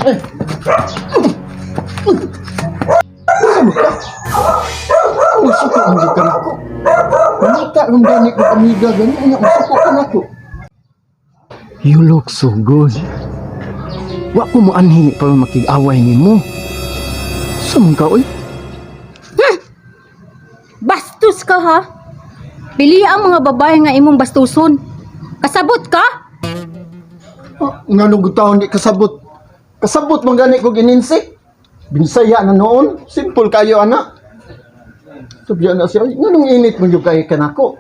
Eh. Masuko ang gikan ako. Nakita ng gani ko amiga gani nga masuko ka nako. You look so good. Wa ko mo anhi para makig-away nimo. Saan ka oy? Bastos ka ha? Pili ang mga babae nga imong bastuson. Kasabot ka? Nga nung taon di kasabot. Kasabot man gani ko gininsik. Binsaya na noon. Simple kayo anak. Sabihan na siya, nga nung init mo yung kay kanako.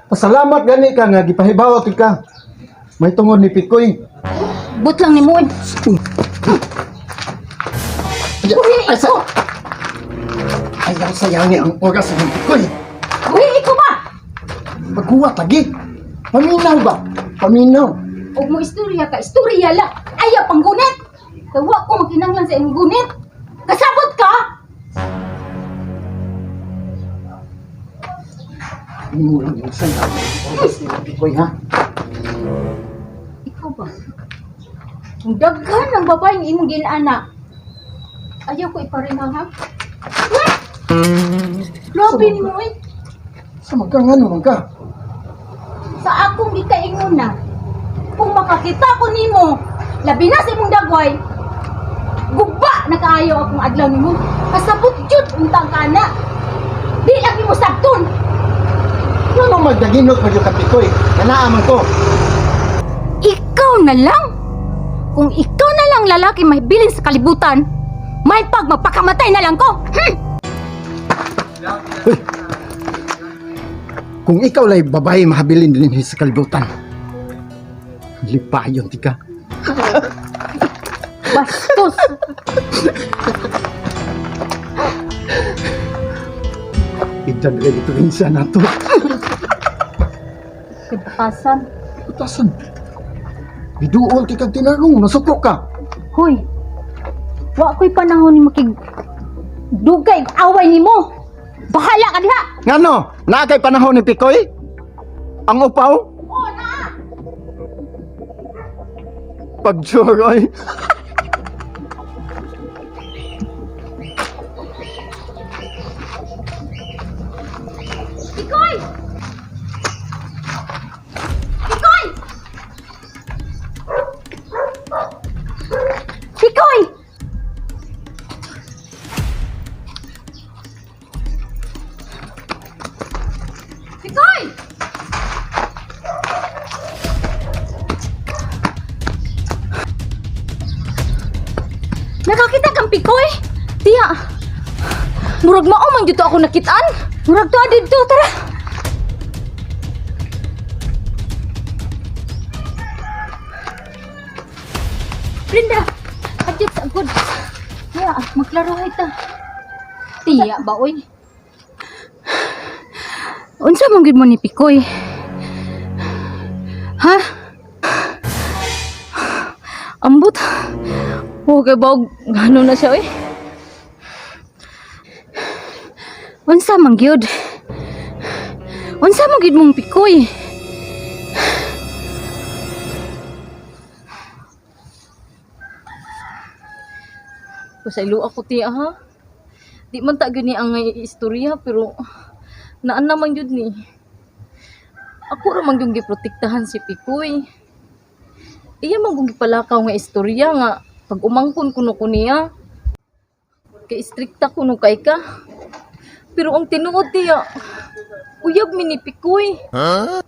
Pasalamat gani ka nga gipahibawat ka. May tungod ni Pikoy. But lang ni Moon. Ayaw sayangi ang oras ng Pikoy. Uy, ikaw ba? Maghuwat lagi. Paminaw ba? Paminaw. Huwag mo istorya ka, istorya lang. Ayaw pang gunit. Tawa ko makinanglan sa imong gunit. Kasabot ka? Hindi mo lang yung sayangi ang oras ng Pikoy ha. Ikaw ba? Ang daghan ng babaeng imong ginana. Ayaw ko iparinga ha? Grabe ni mo eh. Sa magkang ano man ka? Sa akong gikaingon na. Kung makakita ko nimo, labi na sa imong dagway, guba na kaayo akong adlaw nimo. Kasabot jud untang kana. Di lagi mo sabton. Ano magdaginot mo yung Pikoy? Nanaaman ko. Ikaw na lang. Kung ikaw na lang lalaki may bilin sa kalibutan, may magpakamatay na lang ko. Uy! Kung ikaw lay babae mahabilin din sa kalibutan. Lipayon tika. Bastos. Idan rin ito rinsa na to. Kibakasan. Putasan. Biduol tika tinarong. Nasuko ka. Hoy. Wa ko'y panahon ni makig dugay away nimo. Bahala ka diha. Ngano? Na kay panahon ni Pikoy? Ang upaw? Oo na. Pagsuroy. Pikoy! Pikoy! Pikoy! Pikoy! Nakakita kang Pikoy? Tiya, murag mao man dito ako nakitaan. Murag to dito, tara. Brenda, adjust sa good. Tiya, maglaro ta. Tiya ba, oy? Unsa man gid mo ni Pikoy? Ha? Ambot. Okay ba? Gano na siya, eh? Unsa man gyud? Unsa man gyud mong Pikoy? Kusaylo ako tiya ha. Di man ta gani ang istorya pero naan naman yun ni. Ako ra man yung giprotektahan si Pikoy. Iya man kung gipalakaw nga istorya nga pag umangkon kuno ko niya. Kay istrikta kuno kay ka. Pero ang tinuod tiya, uyab mi ni Pikoy. Huh?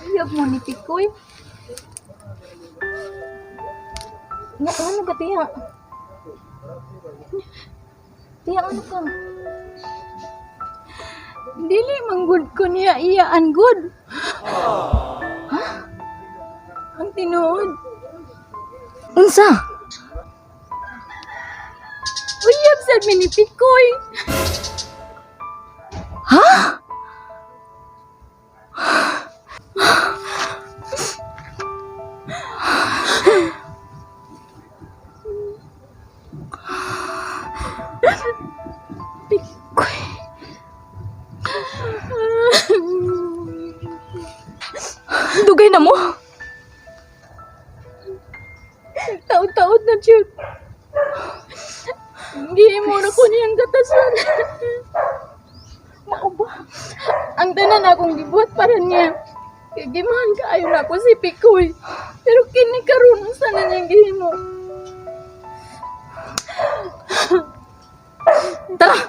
Uyab mo ni Pikoy. Ano ka tiya? Tiya, ano ka? Dili manggod ko niya iyaan good. Ha? Ang tinuod. Unsa? Uyab sa mini Pikoy. Ha? ko niyang katasyan. Mao ba? Ang tanan akong gibuhat para niya. Kaya gimahan kaayo na ako si Pikoy. Pero kini karon sa na niyang gihimo. Tara!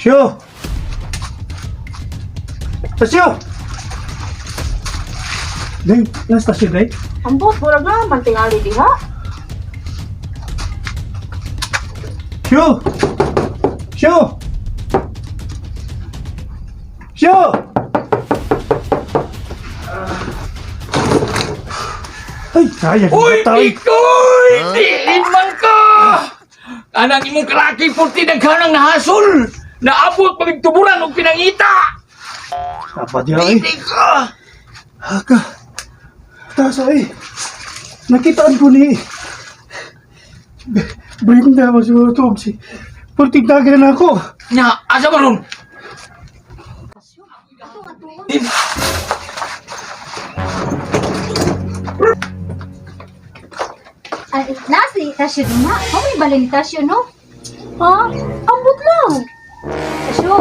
Tasyo! Tasyo! Dahil, nasa tasyo, Day? Ambot, wala na, mantingali diha. Syo! Syo! Syo! Ay, sayang. Uy, Tay. Pikoy! Diin man ka! Anang imong kalaki purti naghanang nahasol! Naabot pagtuburan og pinangita! Apa dia, eh? Hindi ka! Haka. Tasa, eh. Nakitaan ko ni... Brenda, masurutog si... Purting tagan ako. Nya, asa ba ron? Ay, nasi, Tasyo na. May balin Tasyo, no? Ha? Ambot lang. Tasyo.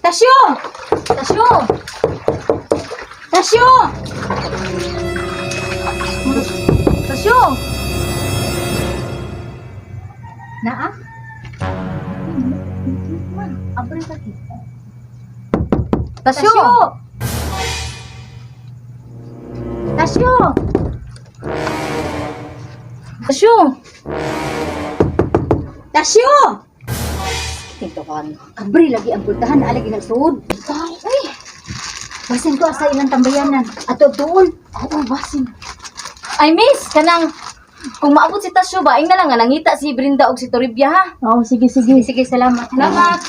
Tasyo! Tasyo! Tasyo! Tasyo! Naa? Abri lagi. Tasyo! Tasyo! Tasyo! Tasyo! Ito ka, abri lagi ang pultahan, alagi ng suod. Ay, basin ko sa ilang tambayanan. Ato doon. Oo, basin. Ay, miss, kanang kung maabot si Tasyo ba, na lang nga nangita si Brenda og si Toribia ha. Oo, sige, sige. Sige, salamat. Salamat.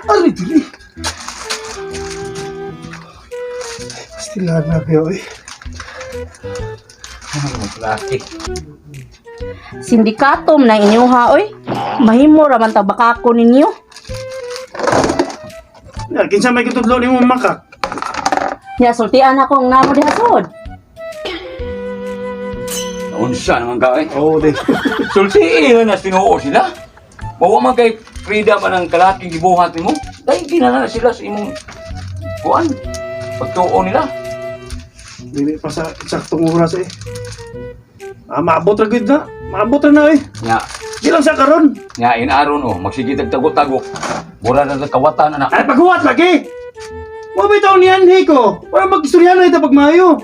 Ari, dili. Pastilaan na kayo, eh. Plastic. Sindikatom na inyo ha, oy. Mahimo raman ta bakako ninyo. Ya, kinsa may kitudlo ni mo makak. Ya sultian akong namo diha sud. Unsa naman ka eh? Oo, Day. Sultiin na sinuo sila. Mawa man kay Frida man ang kalaking gibuhat nimo. Dahil ginana na sila sa imong kuan. Pagtuo nila. Dili pa sa eksaktong oras, eh. Maabot ra gid na. Maabot ra na, eh. Nya, Di lang sa karon. nya inaron oh, magsigitag tago-tago. Mura na sa kawatan anak. Ay, paghuwat lagi! Mga bitaw niyan, hey ko! Para mag-istorya na ito pagmayo.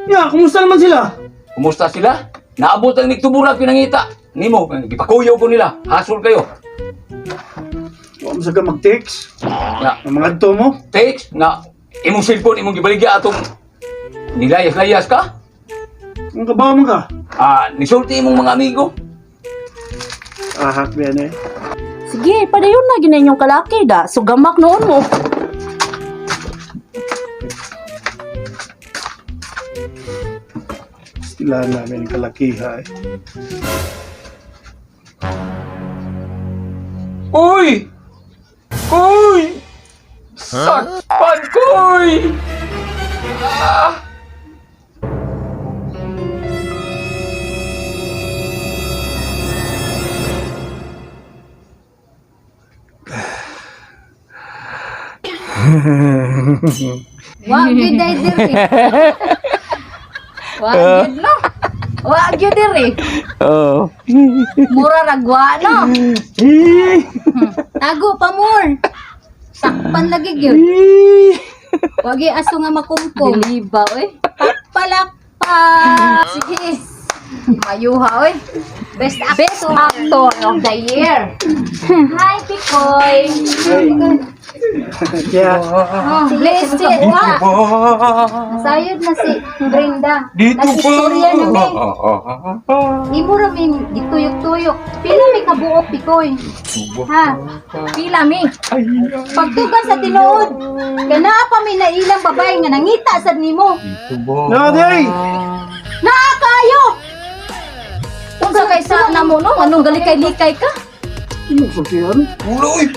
Ya, kumusta naman sila? Kumusta sila? Naabot ang nagtuburan pinangita. Nimo, gipakuyaw ko nila. Hasol kayo. Huwag mo saga mag-text. Nya, Ang mga adto mo. text nga imong cellphone imong gibaligya atong nilayas-layas ka? Ang kabaw mo ka. Nisulti imong mga amigo. Ahak ba yan, eh. Sige, padayon na gina inyong kalaki da. Sugamak noon mo. Sila namin kalakiha, eh. Uy! Uy! Sakpan koy! Ah! Wag yun day diri. Wa gyud no. Wa gyud diri. Oh. Mura ragwa no. Eh! Tago pa more. Sakpan lagi gyud. Wagi aso nga makumkum. Biliba, oy. Palakpak. Sige. Mayuha, oy. Best actor of the year. Hi, Pikoy. Yeah. Oh, bless it. Sayod na si Brenda. Dito Nag-istorya na ba? may. Imo ra may gituyok-tuyok. Pila may kabuok, Pikoy. Ha? Pila may. Pagtugan sa tinuod. Kanaa pa may nailang babae nga nangita sad nimo. No, day. Naa kayo. Unsa kay sa namo no? Anong galikay-likay ka? Uloy!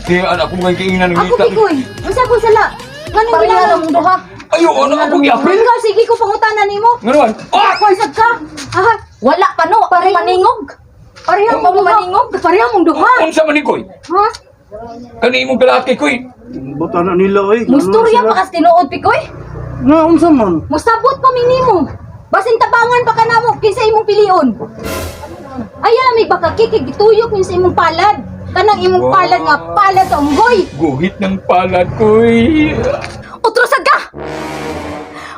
Kaya anak ko mga kainan ng Ako, ngita. Pikoy. Unsa ko sala? Nganong Pareha ginala lang duha. Ayaw, anak ako gyapon. Ikaw, sige ko pangutanan nimo. Ngayon, ah! Konsag ka. Ah, Wala pa no, Pareho. maningog. pareha Ang mong duha. maningog. Pareha mong duha. Unsa man ni koy? Ha? Kani imong kalaki koy. Buta na nila, oy. Musturya pa kas tinuod Pikoy. Na, unsa man? Musabot pa minimo. Basin tabangan pa ka namo kinsa imong pilion. Aya na may baka kikig gituyok min sa imong palad. Kanang imong Wow. palad nga palad sa unggoy. Guhit ng palad koy. Utrusag ka.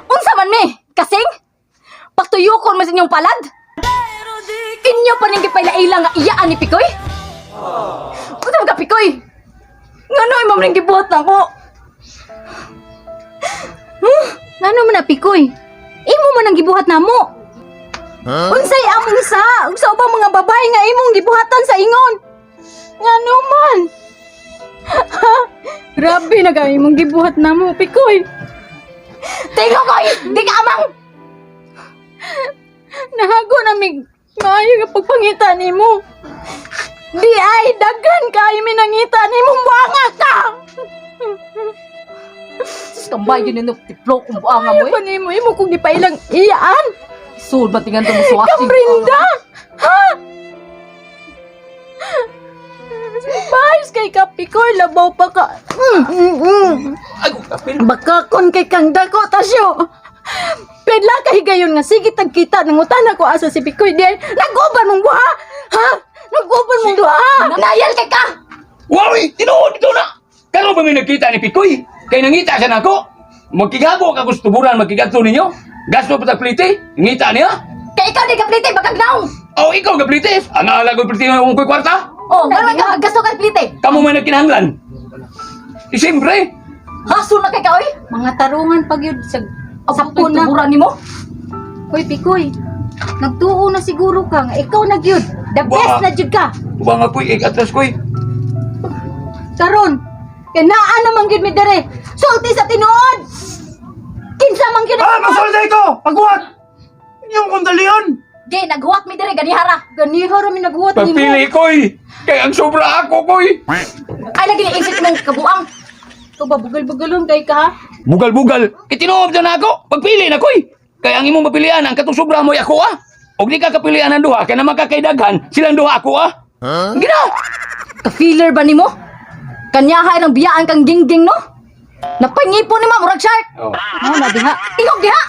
Unsa man me? Kasing? Pagtuyokon mo sa inyong palad? Inyo pa ning gipaila nga iyaan ni Pikoy? Unsa man ka Pikoy? Ngano imong ning gibuhat nako? Ngano man na Pikoy? Imo man ang gibuhat namo. Unsay among sa? Unsa ba mga babae nga imong gibuhatan sa ingon? Ngano man? Grabe na ka imong gibuhat namo, Pikoy. Tingo koy, di ka amang. Nahago na mig maayo nga pagpangita nimo. Di ay daghan kay minangita nimong buanga ka. Sus kambay yun yung tiplo kung buanga mo Ano ba nimo imo kung gipailang iyaan? Sul, batingan to mo suwaki. Kamrinda! Ha? Bahis kay Kapikoy, labaw pa ka. Ay, kapil. Baka kon kay kang dako tasyo. Pedla kahigayon nga sige tagkita nang utana ko asa si Pikoy di ay naguban mong buha. Ha? Naguban mong duha. Nayal kay ka! Wawi, tinuod ito na. Kano ba may nakita ni Pikoy? Kay nangita siya nako. Magkigabo ka gusto buran magkigadto ninyo. Gasto pa plite, ngita niya. Kay ikaw di ka plite, bagagnaw! Oh, ikaw ga plite. Ang alago plite ng koy kwarta. Oh, gano'n ka maggasto kay plite. Kamu man nagkinahanglan. Di siyempre. Hasul na kay ka, oy! Mga tarungan pag yun sa Sapon sapon na. na. Ni mo? Hoy Pikoy, nagtuo na siguro ka nga ikaw na gyud. The best Wah. na gyud ka. Uba nga koy, atras koy. Karon, kay naa naman gyud mi dere. Sulti sa tinuod. Kinsa man gyud. Ah, masulday ko! Pagkuhat! Inyong kundalion! Di, naghuwat mi dire, ganihara. Ganiha ra mi naghuwat nimo. Pagpili koy. Kay ang sobra ako koy. Ay, lagi ni isip mong kabuang. Ito ba bugal-bugalon kay ka? Bugal-bugal. Kitinuob na ako. Pagpili na koy. Kay ang imong mapilian ang katong sobra mo ako ah. Og di ka kapilian ng duha kay na magkakaidaghan silang duha ako ah. Gina. Ka-feeler ba ni mo? Kanyahay ng biyaan kang gingging, no? Napangipo ni ma, murag shark. Oh. Ano na diha? Tingog diha!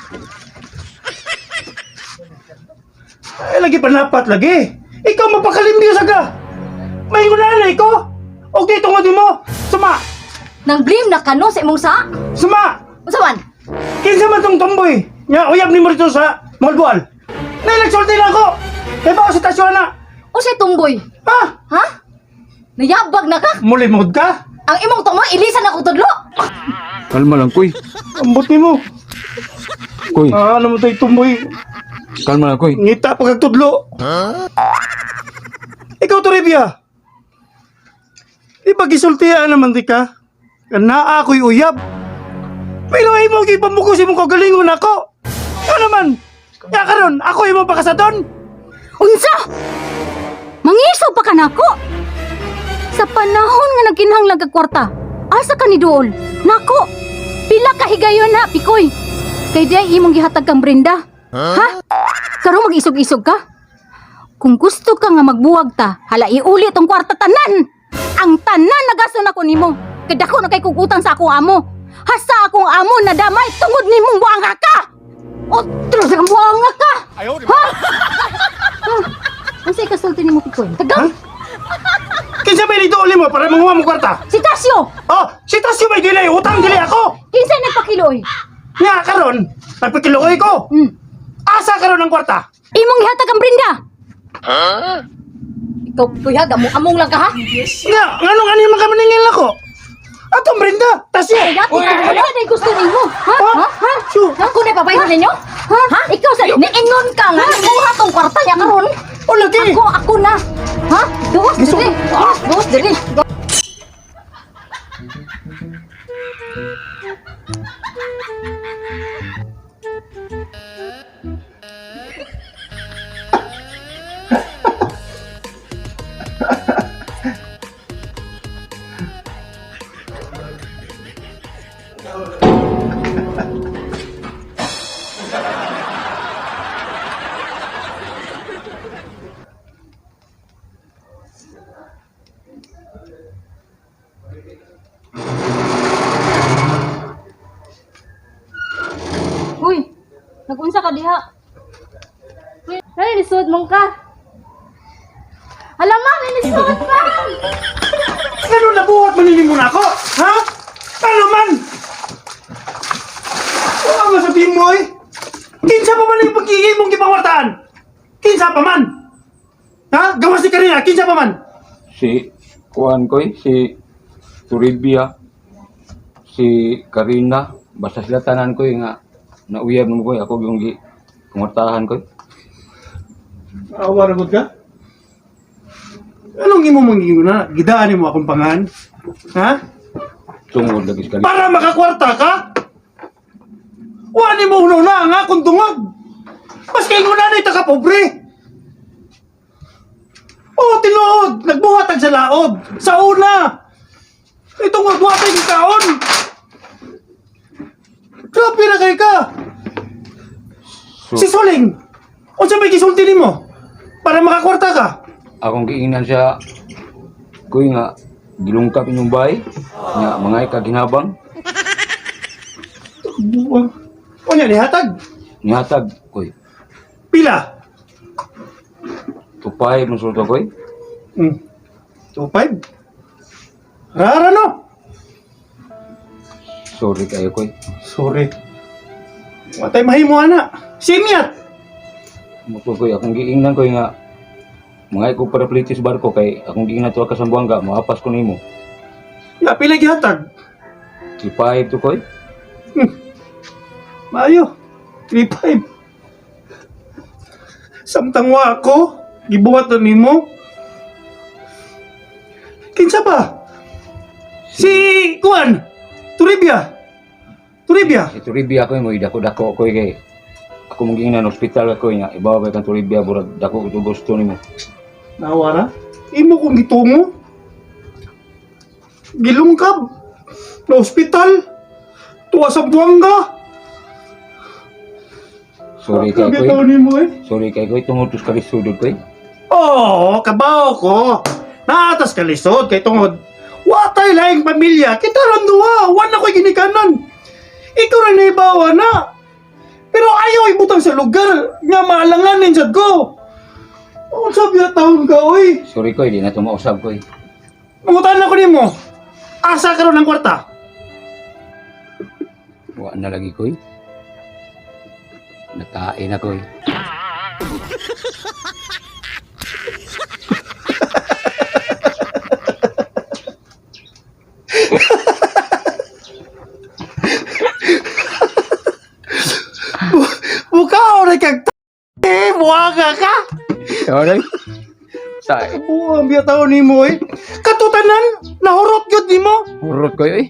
Ay, lagi panapat lagi. Ikaw mapakalimbyo sa ka. May ngunanay ko. O dito nga di mo. Suma! Nang blame na kano sa imong sa? Suma! Usaman? Kinsa man tong tomboy. Nya, uyab ni mo rito sa Malbual. Nailagsulti na ako. Kaya ba ako sa tasyon na? O siya tumboy? Ha? Ha? Nayabag na ka? Mulimod ka? Ang imong tumo, ilisan ako tudlo. Kalma lang koy. Ambot ni mo. Koy, Ah, ano mo tayo tomboy? kalma lang koy. Ngita pa kagtudlo. Ikaw to, Revia. Di ba gisultihan naman di ka? Kana ako'y uyab. Pero ay mo gipamukus imong kagalingon ako. Ano naman? Ya karon, ako imong pakasadon. Unsa? Mangiso pa ka nako? Sa panahon nga nagkinahanglan kag kwarta, asa ka ni Dool? Nako, pila ka higayon na, Pikoy. Kay di imong gihatag kang Brenda. Ha? Karon mag-isog-isog ka? Kung gusto ka nga magbuwag ta, hala iuli tong kwarta tanan. Ang tanan nagasto na ko nimo. Kay dako na kay kugutang sa akong amo. Hasa akong amo na damay tungod nimong buanga ka. Otro sa buanga ka. Ha? Unsay kasulti nimo Pikoy? Tagang. Kinsa may dito uli mo para manguha mo kwarta? Si Tasyo! Oh, si Tasyo may dili, utang dili ako. Kinsay nagpakiloy? Nga karon, nagpakiluoy ko. Asa karon ang kwarta? Imong ihatag ang Brenda! Ikaw, kuya, among lang ka ha? Nga, nganong ano yung makamaningil ako? Atong Brenda, Tasyo. Uy, ano na gusto ninyo? Ha? Ha? Ha? Sure. Ha? Kung napabayad ninyo? Ha? Ikaw sa niingon ka nga, kuha tong kwarta niya karon. O lagi. Ako na. Ha? Duwas dili. Duwas dili. Uy, nag-unsa ka diha? Uy, nani lisod mong ka? Alaman, lisod ka! Ano nabuhat maningil mo na ako? Ha? Ano man? Ano nga sabihin mo eh? Kinsa pa man yung pagkigil mong gipangwartaan? Kinsa pa man? Ha? Gawas ni Karina, kinsa pa man? Si Kuan koy, si Turibia, si Karina, basta sila tanan koy nga nauyab mo koy ako yung kumurtahan koy. Awa ragod ka? Anong imo mangingin na? Gidaan mo akong pangan? Ha? Tungod lagi sekali. Para makakwarta ka? Wani mo na nga kung tungog. Mas kayo mo na ita ka pobre. Oh, tinuod. Nagbuhatag sa laod. Sa una. Itong magbuhatag yung kaon. Grabe na kayo ka. Si Soling. O sa may kisulti ni mo? Para makakwarta ka? Akong giingnan siya koy nga gilungkap inyong bahay nga mga kaginabang O niya, nihatag. nihatag koy. Pila? Tupay mo sulto koy. 2.5. Rara no? Sorry kayo koy. Sorry. Matay mahimo ana. Simyat. Muto koy akong giingnan koy nga mga ko para plitis barko kay akong giingnan to ka sa Buanga mahapas ko nimo. Ya pila gihatag. Tupay to koy. Maayo. 3.5. Samtang wa ako, gibuhat na nimo. Kinsa ba? Si Kuan. Turibia. Turibia. Si Turibia koy mo idako-dako koy kay ako mong giingnan ospital ako nga ibawa kay kang Turibia burag dako ito gusto nimo. Nawara. Imo kong gitungo. Gilungkab. Na ospital. Tuwa sa Buanga. Sorry kay koy. Sabi nimo eh. Sorry kay koy tungod tus kalisudod koy. Oo, kabaw ko. Naatas ka lisod kay tungod. Watay laing pamilya. Kita ron duwa. Wan ako'y ginikanan. Ikaw rin naibawa na. Pero ayaw ibutang sa lugar nga maalanganin sad ko. Oh, sabi na taon ka, oy. Sorry koy di na to mausab koy. Mangutan ako nimo. Asa ka ron ng kwarta? Wa na lagi koy. Nakain na koy. Bukaw na kag buwaga ka. Alright. Sa Buwang biya taon nimo, oy. Katutanan, nahurot yun nimo. hurot koy eh.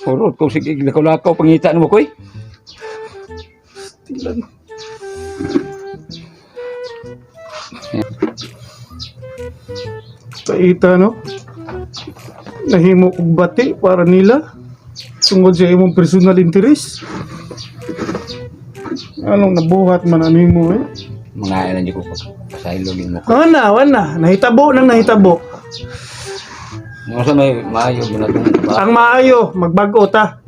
Hurot ko sige lakaw-lakaw pangita mo koy. Tilan. Paita, no? Nahimo kong bati para nila. Tungod sa imong personal interest. Anong nabuhat man ano mo eh? Mga ilan di ko pasailogin mo. Wana. Nahitabo nang nahitabo. Mga sa may maayo ginatong ba? Ang maayo, magbago ta.